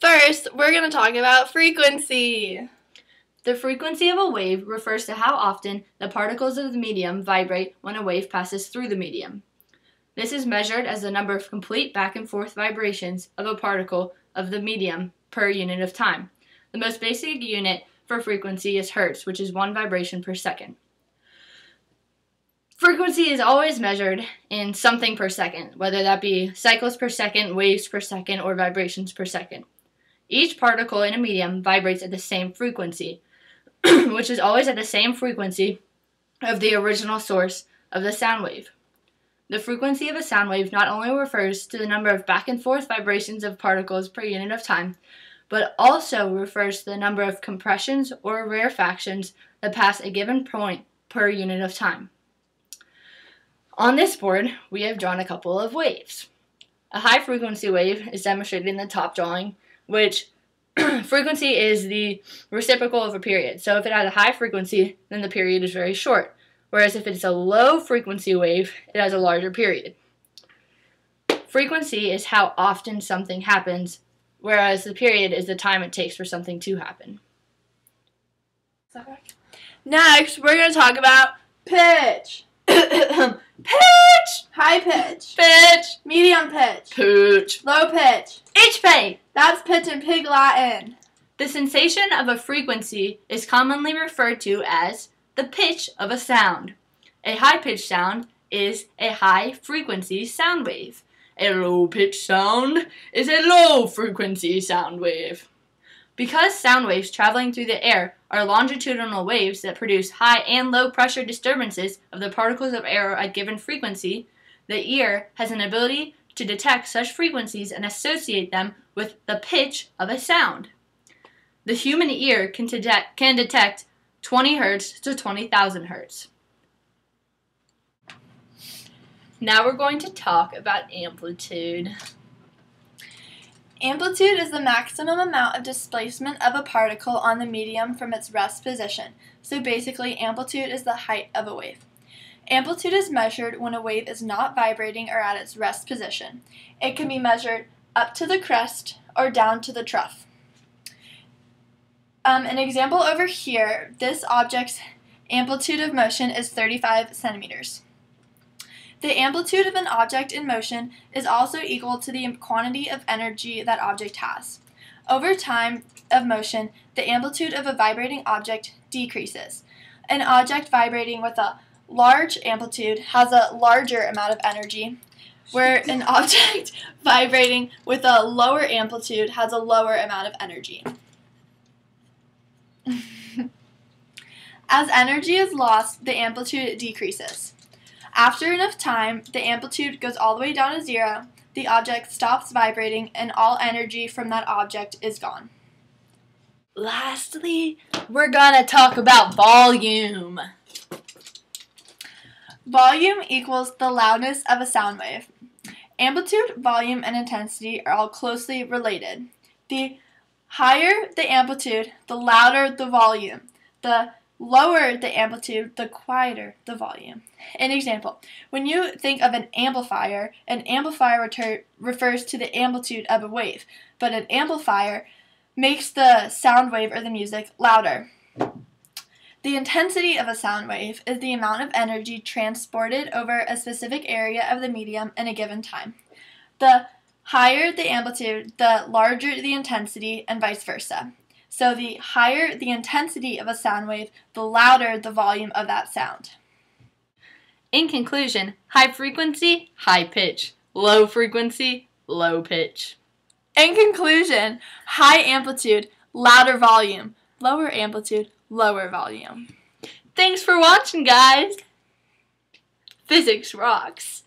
First, we're going to talk about frequency. The frequency of a wave refers to how often the particles of the medium vibrate when a wave passes through the medium. This is measured as the number of complete back and forth vibrations of a particle of the medium per unit of time. The most basic unit for frequency is hertz, which is 1 vibration per second. Frequency is always measured in something per second, whether that be cycles per second, waves per second, or vibrations per second. Each particle in a medium vibrates at the same frequency, which is always at the same frequency of the original source of the sound wave. The frequency of a sound wave not only refers to the number of back and forth vibrations of particles per unit of time, but also refers to the number of compressions or rarefactions that pass a given point per unit of time. On this board, we have drawn a couple of waves. A high frequency wave is demonstrated in the top drawing, which frequency is the reciprocal of a period. So if it has a high frequency, then the period is very short. Whereas if it's a low frequency wave, it has a larger period. Frequency is how often something happens, whereas the period is the time it takes for something to happen. Next, we're going to talk about pitch. Pitch! High pitch. Pitch! Medium pitch. Pitch! Low pitch. HP! That's pitch in Pig Latin. The sensation of a frequency is commonly referred to as the pitch of a sound. A high-pitched sound is a high-frequency sound wave. A low-pitched sound is a low-frequency sound wave. Because sound waves traveling through the air are longitudinal waves that produce high and low pressure disturbances of the particles of air at given frequency, the ear has an ability to detect such frequencies and associate them with the pitch of a sound. The human ear can detect 20 Hz to 20,000 Hz. Now we're going to talk about amplitude. Amplitude is the maximum amount of displacement of a particle on the medium from its rest position. So basically, amplitude is the height of a wave. Amplitude is measured when a wave is not vibrating or at its rest position. It can be measured up to the crest or down to the trough. An example over here, this object's amplitude of motion is 35 centimeters. The amplitude of an object in motion is also equal to the quantity of energy that object has. Over time of motion, the amplitude of a vibrating object decreases. An object vibrating with a large amplitude has a larger amount of energy, where an object vibrating with a lower amplitude has a lower amount of energy. As energy is lost, the amplitude decreases. After enough time, the amplitude goes all the way down to 0, the object stops vibrating, and all energy from that object is gone. Lastly, we're going to talk about volume. Volume equals the loudness of a sound wave. Amplitude, volume, and intensity are all closely related. The higher the amplitude, the louder the volume. The lower the amplitude, the quieter the volume. An example, when you think of an amplifier refers to the amplitude of a wave, but an amplifier makes the sound wave or the music louder. The intensity of a sound wave is the amount of energy transported over a specific area of the medium in a given time. The higher the amplitude, the larger the intensity, and vice versa. So the higher the intensity of a sound wave, the louder the volume of that sound. In conclusion, high frequency, high pitch. Low frequency, low pitch. In conclusion, high amplitude, louder volume. Lower amplitude, lower volume. Thanks for watching, guys. Physics rocks.